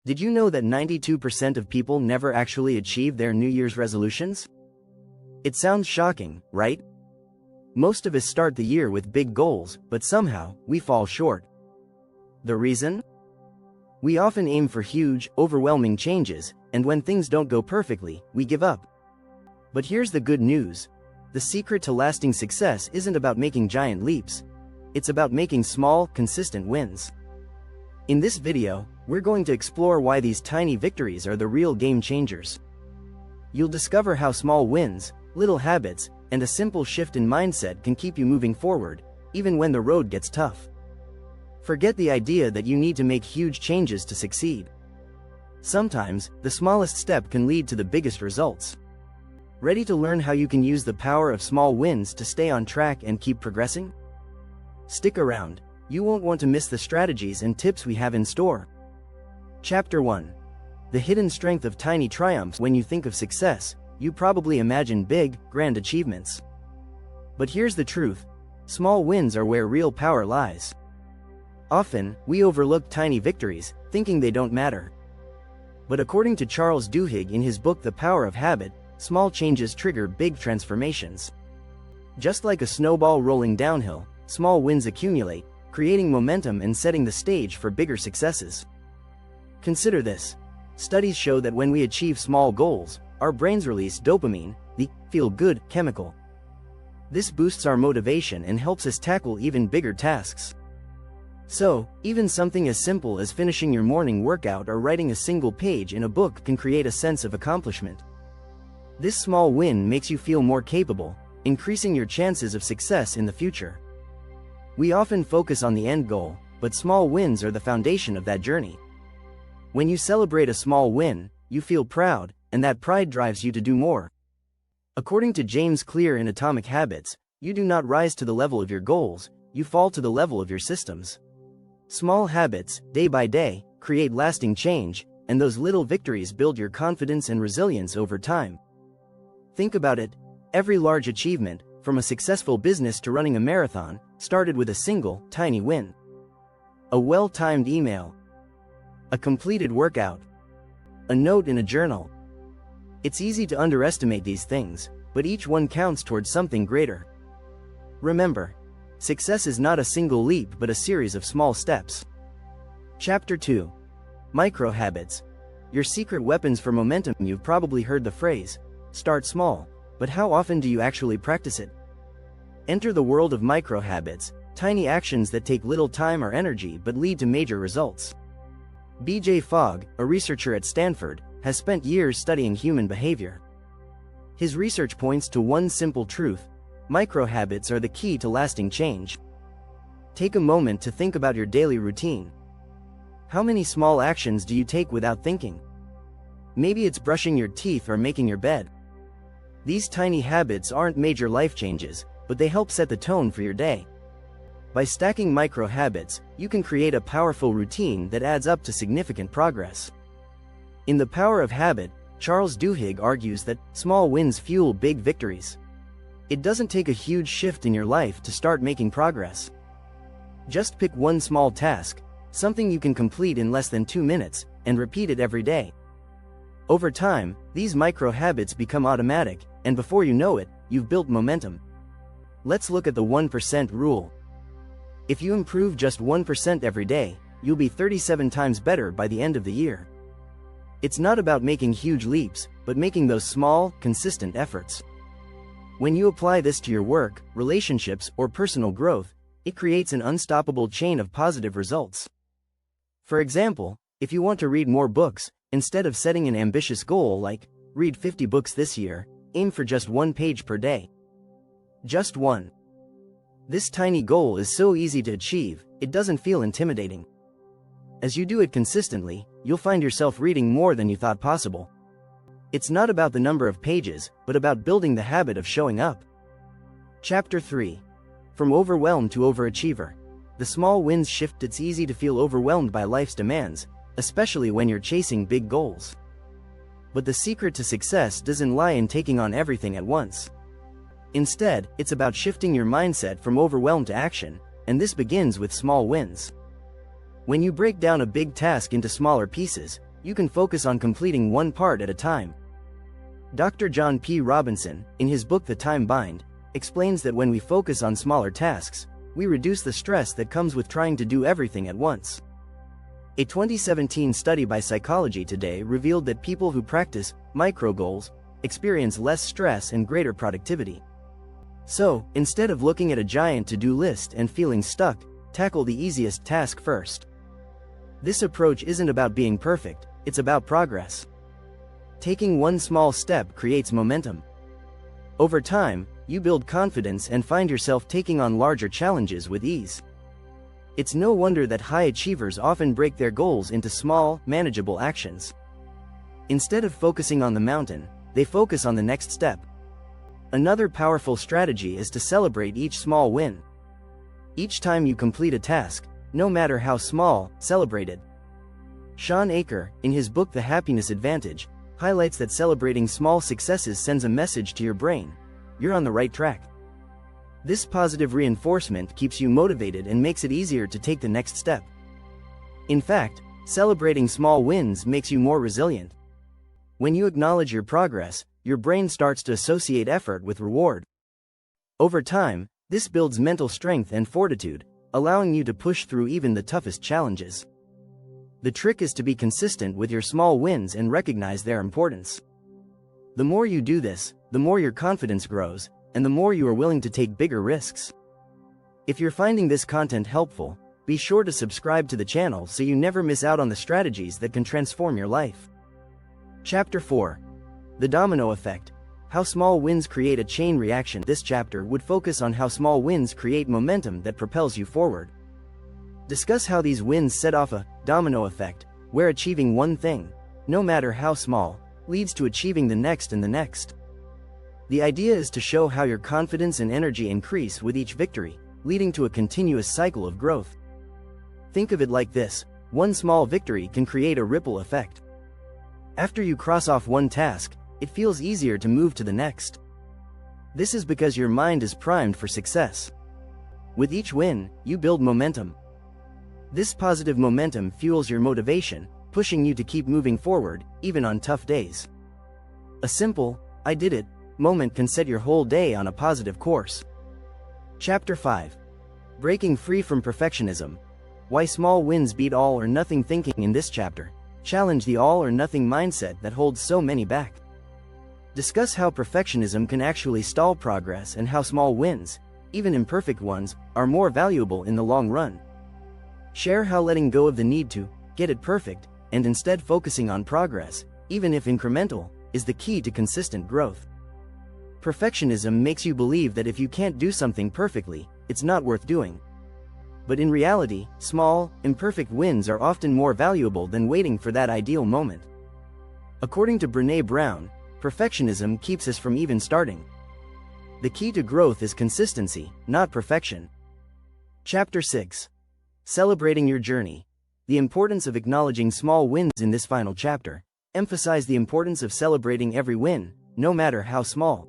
Did you know that 92% of people never actually achieve their New Year's resolutions? It sounds shocking, right? Most of us start the year with big goals, but somehow, we fall short. The reason? We often aim for huge, overwhelming changes, and when things don't go perfectly, we give up. But here's the good news. The secret to lasting success isn't about making giant leaps. It's about making small, consistent wins. In this video, we're going to explore why these tiny victories are the real game changers. You'll discover how small wins, little habits, and a simple shift in mindset can keep you moving forward, even when the road gets tough. Forget the idea that you need to make huge changes to succeed. Sometimes, the smallest step can lead to the biggest results. Ready to learn how you can use the power of small wins to stay on track and keep progressing? Stick around. You won't want to miss the strategies and tips we have in store. Chapter 1. The hidden strength of tiny triumphs. When you think of success, you probably imagine big, grand achievements. But here's the truth. Small wins are where real power lies. Often, we overlook tiny victories, thinking they don't matter. But according to Charles Duhigg in his book The Power of Habit, small changes trigger big transformations. Just like a snowball rolling downhill, small wins accumulate, creating momentum and setting the stage for bigger successes. Consider this. Studies show that when we achieve small goals, our brains release dopamine, the feel-good chemical. This boosts our motivation and helps us tackle even bigger tasks. So, even something as simple as finishing your morning workout or writing a single page in a book can create a sense of accomplishment. This small win makes you feel more capable, increasing your chances of success in the future. We often focus on the end goal, but small wins are the foundation of that journey. When you celebrate a small win, you feel proud, and that pride drives you to do more. According to James Clear in Atomic Habits, you do not rise to the level of your goals, you fall to the level of your systems. Small habits, day by day, create lasting change, and those little victories build your confidence and resilience over time. Think about it. Every large achievement, from a successful business to running a marathon, started with a single, tiny win. A well-timed email. A completed workout. A note in a journal. It's easy to underestimate these things, but each one counts towards something greater. Remember, success is not a single leap but a series of small steps. Chapter 2. Micro habits. Your secret weapons for momentum. You've probably heard the phrase, start small, but how often do you actually practice it? Enter the world of micro habits, tiny actions that take little time or energy but lead to major results. B.J. Fogg, a researcher at Stanford, has spent years studying human behavior. His research points to one simple truth: micro habits are the key to lasting change. Take a moment to think about your daily routine. How many small actions do you take without thinking? Maybe it's brushing your teeth or making your bed. These tiny habits aren't major life changes, but they help set the tone for your day. By stacking micro habits, you can create a powerful routine that adds up to significant progress. In The Power of Habit, Charles Duhigg argues that small wins fuel big victories. It doesn't take a huge shift in your life to start making progress. Just pick one small task, something you can complete in less than 2 minutes, and repeat it every day. Over time, these micro habits become automatic, and before you know it, you've built momentum. Let's look at the 1% rule. If you improve just 1% every day, you'll be 37 times better by the end of the year. It's not about making huge leaps, but making those small, consistent efforts. When you apply this to your work, relationships, or personal growth, it creates an unstoppable chain of positive results. For example, if you want to read more books, instead of setting an ambitious goal like, read 50 books this year, aim for just 1 page per day. Just one. This tiny goal is so easy to achieve, it doesn't feel intimidating. As you do it consistently, you'll find yourself reading more than you thought possible. It's not about the number of pages, but about building the habit of showing up. Chapter 3. From overwhelmed to overachiever. The small wins shift. It's easy to feel overwhelmed by life's demands, especially when you're chasing big goals. But the secret to success doesn't lie in taking on everything at once. Instead, it's about shifting your mindset from overwhelmed to action, and this begins with small wins. When you break down a big task into smaller pieces, you can focus on completing one part at a time. Dr. John P. Robinson, in his book The Time Bind, explains that when we focus on smaller tasks, we reduce the stress that comes with trying to do everything at once. A 2017 study by Psychology Today revealed that people who practice micro-goals experience less stress and greater productivity. So, instead of looking at a giant to-do list and feeling stuck, tackle the easiest task first. This approach isn't about being perfect, it's about progress. Taking one small step creates momentum. Over time, you build confidence and find yourself taking on larger challenges with ease. It's no wonder that high achievers often break their goals into small, manageable actions. Instead of focusing on the mountain, they focus on the next step. Another powerful strategy is to celebrate each small win. Each time you complete a task, no matter how small, celebrate it. Sean Aker, in his book The Happiness Advantage, highlights that celebrating small successes sends a message to your brain: you're on the right track. This positive reinforcement keeps you motivated and makes it easier to take the next step. In fact, celebrating small wins makes you more resilient. When you acknowledge your progress, your brain starts to associate effort with reward. Over time, this builds mental strength and fortitude, allowing you to push through even the toughest challenges. The trick is to be consistent with your small wins and recognize their importance. The more you do this, the more your confidence grows, and the more you are willing to take bigger risks. If you're finding this content helpful, be sure to subscribe to the channel so you never miss out on the strategies that can transform your life. Chapter 4. The Domino Effect. How small wins create a chain reaction. This chapter would focus on how small wins create momentum that propels you forward. Discuss how these wins set off a domino effect, where achieving one thing, no matter how small, leads to achieving the next and the next. The idea is to show how your confidence and energy increase with each victory, leading to a continuous cycle of growth. Think of it like this: one small victory can create a ripple effect. After you cross off one task, it feels easier to move to the next. This is because your mind is primed for success. With each win, you build momentum. This positive momentum fuels your motivation, pushing you to keep moving forward, even on tough days. A simple, "I did it" moment can set your whole day on a positive course. Chapter 5. Breaking free from perfectionism. Why small wins beat all or nothing thinking. In this chapter, challenge the all or nothing mindset that holds so many back. Discuss how perfectionism can actually stall progress and how small wins, even imperfect ones, are more valuable in the long run. Share how letting go of the need to get it perfect, and instead focusing on progress, even if incremental, is the key to consistent growth. Perfectionism makes you believe that if you can't do something perfectly, it's not worth doing. But in reality, small, imperfect wins are often more valuable than waiting for that ideal moment. According to Brené Brown, perfectionism keeps us from even starting. The key to growth is consistency, not perfection. Chapter 6. Celebrating your journey. The importance of acknowledging small wins. In this final chapter, emphasize the importance of celebrating every win, no matter how small.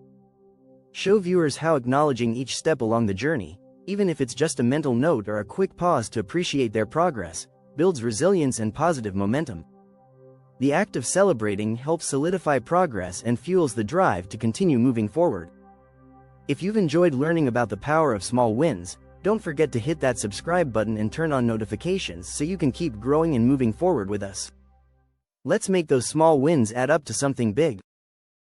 Show viewers how acknowledging each step along the journey, even if it's just a mental note or a quick pause to appreciate their progress, builds resilience and positive momentum. The act of celebrating helps solidify progress and fuels the drive to continue moving forward. If you've enjoyed learning about the power of small wins, don't forget to hit that subscribe button and turn on notifications so you can keep growing and moving forward with us. Let's make those small wins add up to something big.